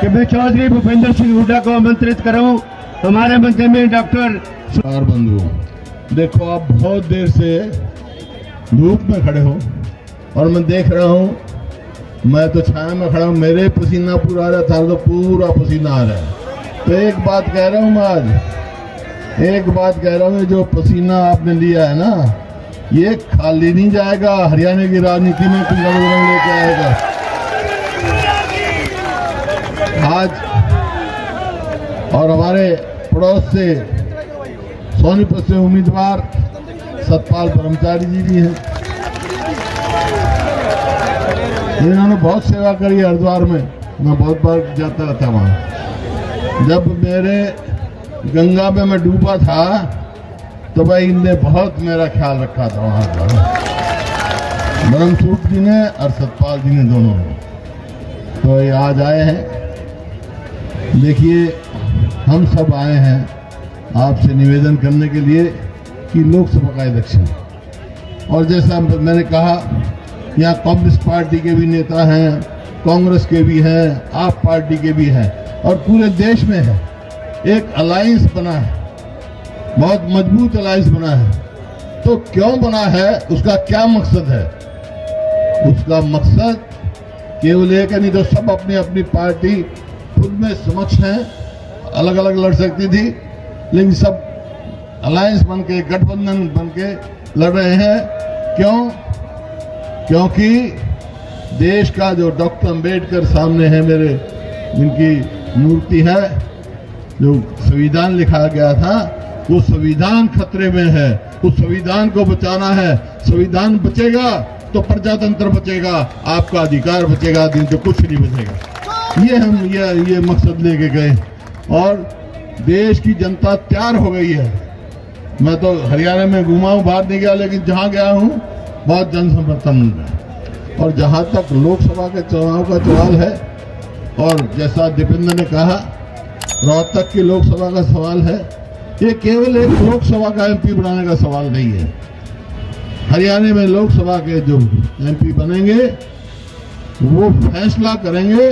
कि मैं चौधरी भूपेंद्र सिंह हुड्डा को आमंत्रित करूं। हमारे मध्य में डॉक्टर बंधुओं, देखो आप बहुत देर से धूप में खड़े हो और मैं देख रहा हूँ, मैं तो छाया में खड़ा हूँ, मेरे पसीना पूरा आ रहा था, तो पूरा पसीना आ रहा है। तो एक बात कह रहा हूँ मैं आज, एक बात कह रहा हूँ, जो पसीना आपने लिया है ना, ये खाली नहीं जाएगा, हरियाणा की राजनीति में कुछ रंग लेके आएगा। आज और हमारे पड़ोस से सोनीपत से उम्मीदवार सतपाल ब्रह्मचारी जी भी हैं। इन्होंने बहुत सेवा करी हरिद्वार में, मैं बहुत बार जाता रहता वहाँ। जब मेरे गंगा में मैं डूबा था तो भाई इनने बहुत मेरा ख्याल रखा था वहाँ पर, ब्रह्मसूत जी ने और सतपाल जी ने, दोनों ने। तो ये आज आए हैं। देखिए, हम सब आए हैं आपसे निवेदन करने के लिए कि लोकसभा का इलेक्शन, और जैसा मैंने कहा, यहाँ कम्युनिस्ट पार्टी के भी नेता हैं, कांग्रेस के भी हैं, आप पार्टी के भी हैं, और पूरे देश में है। एक अलायंस बना है, बहुत मजबूत अलायंस बना है। तो क्यों बना है, उसका क्या मकसद है? उसका मकसद केवल एक है, नहीं तो सब अपनी अपनी पार्टी खुद में समक्ष हैं, अलग अलग लड़ सकती थी, लेकिन सब अलायंस बन के, गठबंधन बन के लड़ रहे हैं। क्यों? क्योंकि देश का जो डॉक्टर अंबेडकर सामने है मेरे, जिनकी मूर्ति है, जो संविधान लिखा गया था, वो संविधान खतरे में है। उस संविधान को बचाना है। संविधान बचेगा तो प्रजातंत्र बचेगा, आपका अधिकार बचेगा, दिन तो कुछ नहीं बचेगा। ये हम ये मकसद लेके गए और देश की जनता तैयार हो गई है। मैं तो हरियाणा में घूमा हूँ, बाहर नहीं गया, लेकिन जहाँ गया हूँ बहुत जन समर्थन मिल रहा है। और जहाँ तक लोकसभा के चुनाव का सवाल है, और जैसा दीपेंद्र ने कहा, रोहतक की लोकसभा का सवाल है, ये केवल एक लोकसभा का एमपी बनाने का सवाल नहीं है। हरियाणा में लोकसभा के जो एमपी बनेंगे वो फैसला करेंगे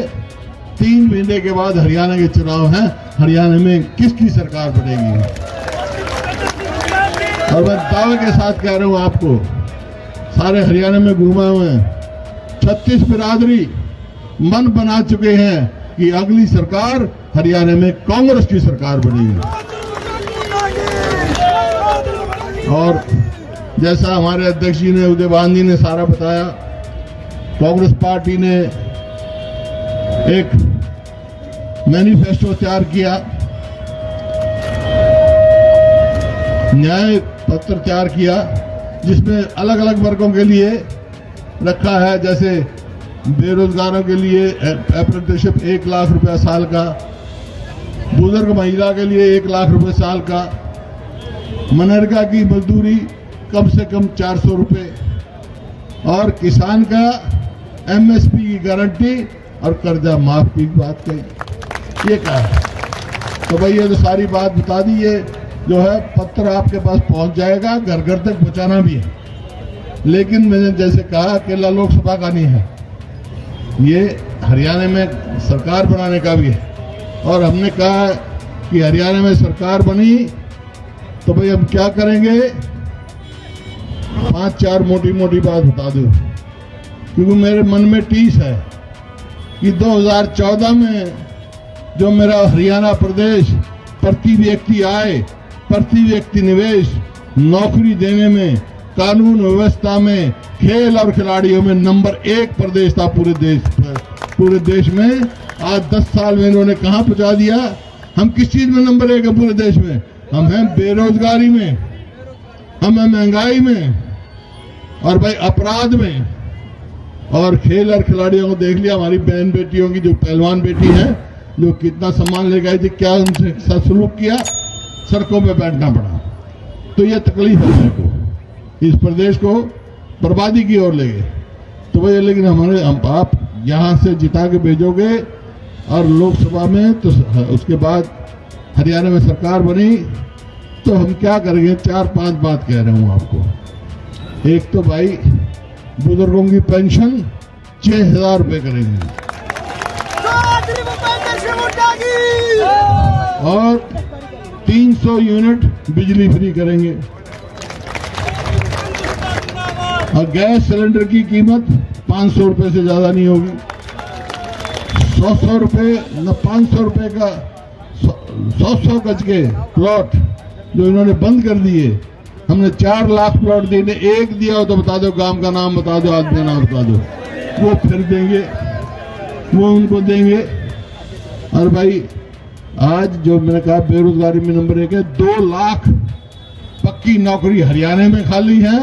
3 महीने के बाद, हरियाणा के चुनाव हैं, हरियाणा में किसकी सरकार बनेगी। और मैं दावे के साथ कह रहा हूं आपको, सारे हरियाणा में घूमा हुए हैं, 36 बिरादरी मन बना चुके हैं कि अगली सरकार हरियाणा में कांग्रेस की सरकार बनेगी। और जैसा हमारे अध्यक्ष जी ने, उदयभान जी ने सारा बताया, कांग्रेस पार्टी ने एक मैनिफेस्टो तैयार किया, न्याय पत्र तैयार किया, जिसमें अलग अलग वर्गों के लिए रखा है। जैसे बेरोजगारों के लिए अप्रेंटिसशिप 1 लाख रुपया साल का, बुजुर्ग महिला के लिए 1 लाख रुपए साल का, मनरेगा की मजदूरी कम से कम 400 रुपए, और किसान का एमएसपी की गारंटी और कर्जा माफ की बात कही। ये कहा। तो भाई ये तो सारी बात बता दी। ये जो है पत्र आपके पास पहुंच जाएगा, घर घर तक पहुंचाना भी है। लेकिन मैंने जैसे कहा, अकेला लोकसभा का नहीं है, ये हरियाणा में सरकार बनाने का भी है। और हमने कहा कि हरियाणा में सरकार बनी तो भाई हम क्या करेंगे, 5-4 मोटी मोटी बात बता दूं, क्योंकि मेरे मन में टीस है कि 2014 में जो मेरा हरियाणा प्रदेश प्रति व्यक्ति आय, प्रति व्यक्ति निवेश, नौकरी देने में, कानून व्यवस्था में, खेल और खिलाड़ियों में नंबर 1 प्रदेश था पूरे देश में। आज 10 साल में इन्होंने कहां पहुंचा दिया। हम किस चीज में नंबर 1 है पूरे देश में? हम हैं बेरोजगारी में, हम हैं महंगाई में, और भाई अपराध में। और खेल और खिलाड़ियों को देख लिया, हमारी बहन बेटियों की, जो पहलवान बेटी है, जो कितना सम्मान ले गए थे, क्या उनसे सलूक किया, सड़कों पे बैठना पड़ा। तो ये तकलीफ है मेरे को, इस प्रदेश को बर्बादी की ओर ले गए। तो भाई लेकिन हम आप यहाँ से जिता के भेजोगे और लोकसभा में, तो उसके बाद हरियाणा में सरकार बनी तो हम क्या करेंगे? 4-5 बात कह रहा हूं आपको। एक तो भाई बुजुर्गों की पेंशन 6,000 रुपए करेंगे, श्री भूपेंद्र सिंह हुड्डा की और 300 यूनिट बिजली फ्री करेंगे। और गैस सिलेंडर की कीमत 500 रुपए से ज्यादा नहीं होगी। 100 रुपए न 500 रुपए का 100 गज के प्लॉट जो इन्होंने बंद कर दिए, हमने 4 लाख प्लॉट देने, एक दिया हो तो बता दो, गांव का नाम बता दो, आदमी का नाम बता दो, वो फिर देंगे, वो उनको देंगे। और भाई आज जो मैंने कहा बेरोजगारी में नंबर 1 है, 2 लाख पक्की नौकरी हरियाणा में खाली है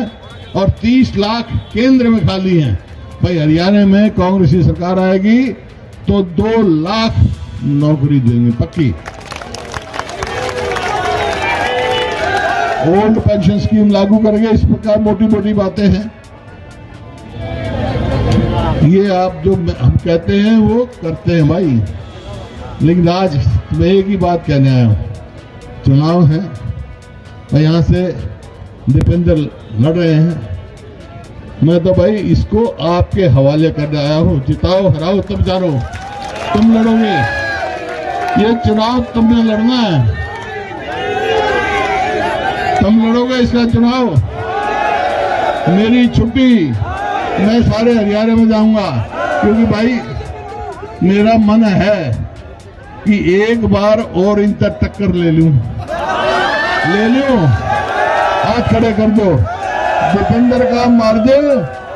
और 30 लाख केंद्र में खाली हैं। भाई हरियाणा में कांग्रेस की सरकार आएगी तो 2 लाख नौकरी देंगे पक्की। ओल्ड पेंशन स्कीम लागू करेंगे। इस प्रकार मोटी मोटी बातें हैं। ये आप जो हम कहते हैं वो करते हैं भाई। लेकिन आज मैं एक ही बात कहने आया हूं, चुनाव है भाई, यहां से दीपेंद्र लड़ रहे हैं, मैं तो भाई इसको आपके हवाले करने आया हूं। जिताओ हराओ तब जानो, तुम लड़ोगे, ये चुनाव तुमने लड़ना है, तुम लड़ोगे इसका चुनाव। मेरी छुट्टी, मैं सारे हरियाणा में जाऊंगा, क्योंकि भाई मेरा मन है कि एक बार और इन तक टक्कर ले लूं। हाथ खड़े कर दो, दीपेंद्र का मार्जिन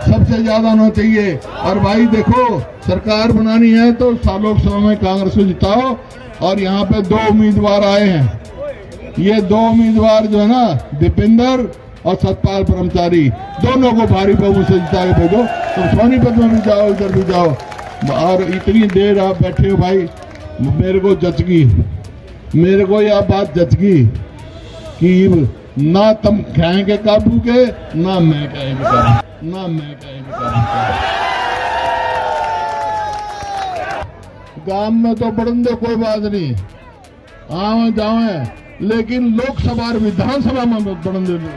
सबसे ज्यादा होना चाहिए। और भाई देखो, सरकार बनानी है तो लोकसभा में कांग्रेस को जिताओ। और यहाँ पे 2 उम्मीदवार आए हैं, ये 2 उम्मीदवार जो है ना, दीपेंद्र और सतपाल ब्रह्मचारी, दोनों को भारी बहुमत से जिता के भेजो। तो सोनीपत में भी जाओ, इधर भी जाओ। और इतनी देर आप बैठे हो भाई, मेरे को जचगी, मेरे को यह बात जचगी कि ना तुम कहेंगे काबू के, ना मैं कहेंगे काबू, ना मैं कहेंगे काबू। गांव में तो बढ़न दो, कोई बात नहीं, आवे जावे, लेकिन लोकसभा और विधानसभा में बढ़न दे दो।